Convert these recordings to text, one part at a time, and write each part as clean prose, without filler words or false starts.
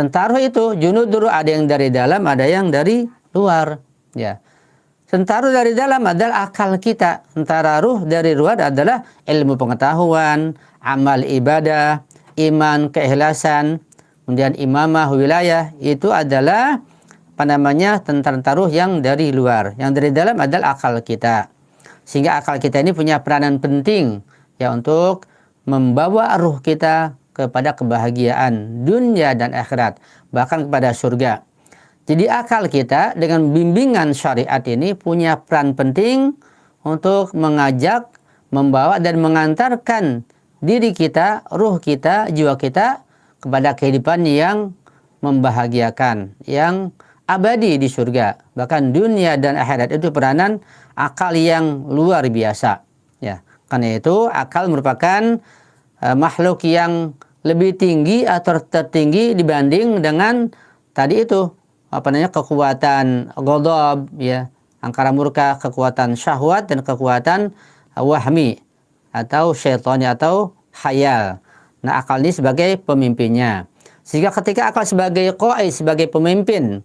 Tentara itu junudur, ada yang dari dalam, ada yang dari luar. Ya. Tentara dari dalam adalah akal kita. Tentara ruh dari luar adalah ilmu pengetahuan, amal ibadah, iman, keikhlasan, kemudian imamah, wilayah. Itu adalah tentara ruh yang dari luar. Yang dari dalam adalah akal kita. Sehingga akal kita ini punya peranan penting ya untuk membawa ruh kita kepada kebahagiaan dunia dan akhirat, bahkan kepada surga. Jadi akal kita dengan bimbingan syariat ini punya peran penting untuk mengajak, membawa dan mengantarkan diri kita, ruh kita, jiwa kita kepada kehidupan yang membahagiakan, yang abadi di surga. Bahkan dunia dan akhirat itu peranan akal yang luar biasa. Ya, karena itu akal merupakan makhluk yang lebih tinggi atau tertinggi dibanding dengan tadi itu kekuatan ghadab, ya, angkara murka, kekuatan syahwat dan kekuatan wahmi atau syaitani atau khayal. Nah, akal ini sebagai pemimpinnya. Sehingga ketika akal sebagai qa'id, sebagai pemimpin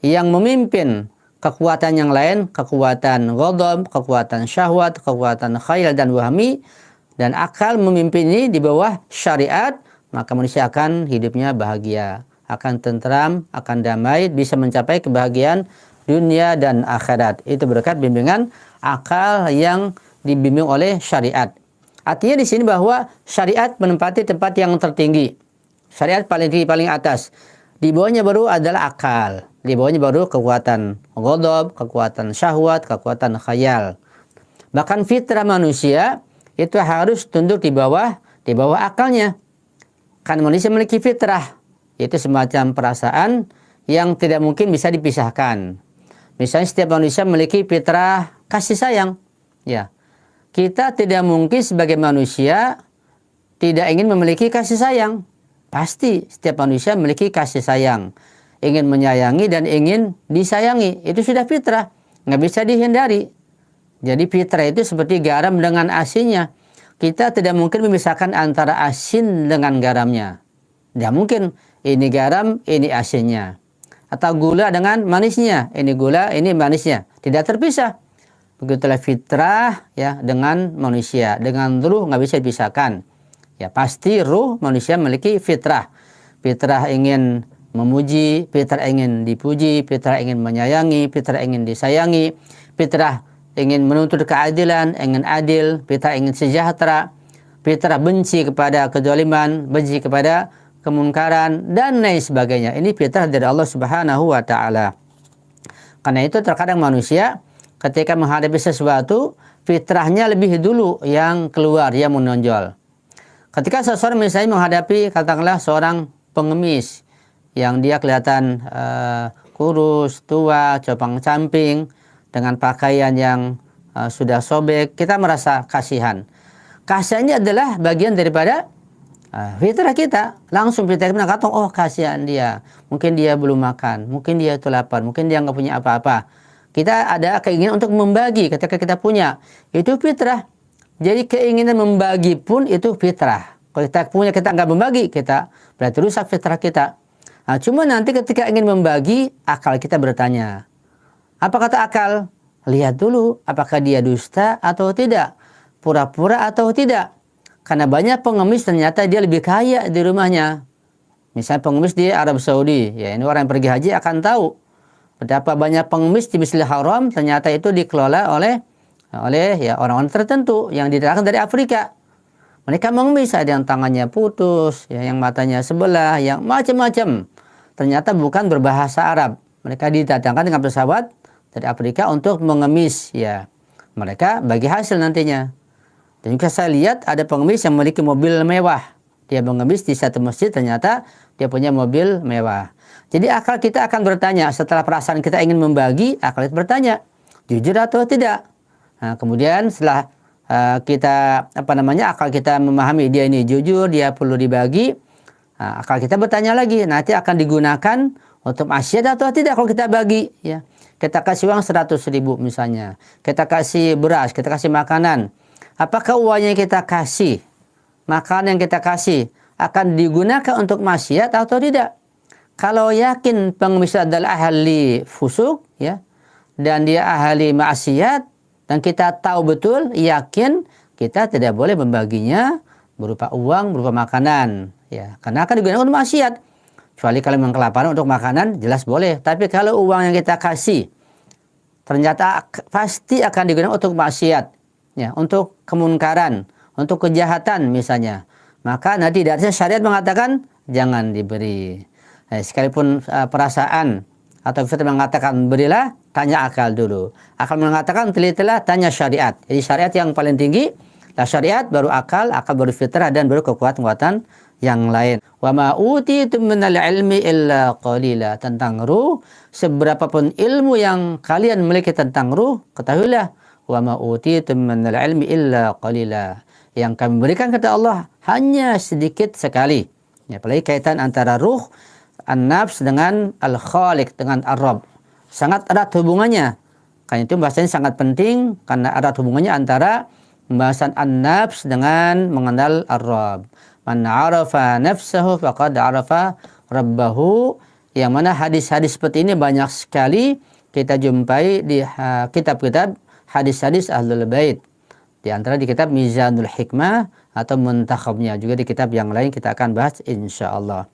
yang memimpin kekuatan yang lain, kekuatan ghadab, kekuatan syahwat, kekuatan khayal dan wahmi, dan akal memimpin ini di bawah syariat, maka manusia akan hidupnya bahagia, akan tentram, akan damai, bisa mencapai kebahagiaan dunia dan akhirat. Itu berkat bimbingan akal yang dibimbing oleh syariat. Artinya di sini bahwa syariat menempati tempat yang tertinggi. Syariat paling tinggi, paling atas. Di bawahnya baru adalah akal. Di bawahnya baru kekuatan ghadab, kekuatan syahwat, kekuatan khayal. Bahkan fitrah manusia itu harus tunduk di bawah akalnya. Kan manusia memiliki fitrah, itu semacam perasaan yang tidak mungkin bisa dipisahkan. Misalnya setiap manusia memiliki fitrah kasih sayang. Ya, kita tidak mungkin sebagai manusia tidak ingin memiliki kasih sayang. Pasti setiap manusia memiliki kasih sayang, ingin menyayangi dan ingin disayangi. Itu sudah fitrah, nggak bisa dihindari. Jadi fitrah itu seperti garam dengan asinnya. Kita tidak mungkin memisahkan antara asin dengan garamnya. Tidak mungkin. Ini garam, ini asinnya. Atau gula dengan manisnya. Ini gula, ini manisnya. Tidak terpisah. Begitulah fitrah ya dengan manusia. Dengan ruh nggak bisa dipisahkan. Ya pasti ruh manusia memiliki fitrah. Fitrah ingin memuji, fitrah ingin dipuji, fitrah ingin menyayangi, fitrah ingin disayangi, fitrah ingin menuntut keadilan, ingin adil, fitrah ingin sejahtera, fitrah benci kepada kezaliman, benci kepada kemungkaran dan lain sebagainya. Ini fitrah dari Allah Subhanahu wa taala. Karena itu terkadang manusia ketika menghadapi sesuatu, fitrahnya lebih dulu yang keluar, yang menonjol. Ketika seseorang misalnya menghadapi katakanlah seorang pengemis yang dia kelihatan kurus, tua, compang-camping dengan pakaian yang sudah sobek, kita merasa kasihan. Kasihannya adalah bagian daripada fitrah kita. Langsung fitrah kita mengatakan, oh kasihan dia, mungkin dia belum makan, mungkin dia itu lapar, mungkin dia nggak punya apa-apa. Kita ada keinginan untuk membagi ketika kita punya, itu fitrah. Jadi keinginan membagi pun itu fitrah. Kalau kita punya kita nggak membagi, kita berarti rusak fitrah kita. Nah, cuma nanti ketika ingin membagi, akal kita bertanya. Apa kata akal? Lihat dulu apakah dia dusta atau tidak, pura-pura atau tidak. Karena banyak pengemis ternyata dia lebih kaya di rumahnya. Misalnya pengemis di Arab Saudi, ya ini orang yang pergi haji akan tahu betapa banyak pengemis di Masjidil Haram ternyata itu dikelola oleh ya orang-orang tertentu yang didatangkan dari Afrika. Mereka mengemis, ada yang tangannya putus, ya, yang matanya sebelah, yang macam-macam. Ternyata bukan berbahasa Arab. Mereka didatangkan dengan pesawat dari Afrika untuk mengemis, ya. Mereka bagi hasil nantinya. Dan juga saya lihat ada pengemis yang memiliki mobil mewah. Dia mengemis di satu masjid, ternyata dia punya mobil mewah. Jadi akal kita akan bertanya, setelah perasaan kita ingin membagi, akal kita bertanya, jujur atau tidak? Nah, kemudian setelah akal kita memahami dia ini jujur, dia perlu dibagi, akal kita bertanya lagi, nanti akan digunakan untuk maksiat atau tidak kalau kita bagi, ya. Kita kasih uang 100.000 misalnya, kita kasih beras, kita kasih makanan, apakah uang yang kita kasih, makanan yang kita kasih akan digunakan untuk maksiat atau tidak? Kalau yakin pengemis adalah ahli fusuk, ya, dan dia ahli maksiat, dan kita tahu betul, yakin, kita tidak boleh membaginya berupa uang, berupa makanan, ya, karena akan digunakan untuk maksiat. Kecuali kalau memang kelaparan untuk makanan, jelas boleh. Tapi kalau uang yang kita kasih ternyata pasti akan digunakan untuk maksiat, ya, untuk kemunkaran, untuk kejahatan misalnya, maka nanti dari syariat mengatakan jangan diberi. Sekalipun perasaan atau fitrah mengatakan berilah, tanya akal dulu. Akal mengatakan telitilah, tanya syariat. Jadi syariat yang paling tinggi, lah syariat baru akal baru fitrah, dan baru kekuatan-kekuatan yang lain. Wa ma utitum minal ilmi illa qalila. Tentang ruh, seberapapun ilmu yang kalian miliki tentang ruh, ketahuilah wa ma utitum minal ilmi illa qalila. Yang kami berikan kata Allah hanya sedikit sekali. Ya, apalagi kaitan antara ruh an-nafs dengan al-khaliq, dengan ar-rabb. Sangat erat hubungannya. Karena itu bahasanya sangat penting, karena erat hubungannya antara pembahasan an-nafs dengan mengenal ar-rabb. Man arafa nafsahu faqad arafa rabbahu. Yang mana hadis-hadis seperti ini banyak sekali kita jumpai di kitab-kitab hadis-hadis Ahlul Bait. Di antara di kitab Mizanul Hikmah atau Muntakhabnya. Juga di kitab yang lain kita akan bahas insyaallah.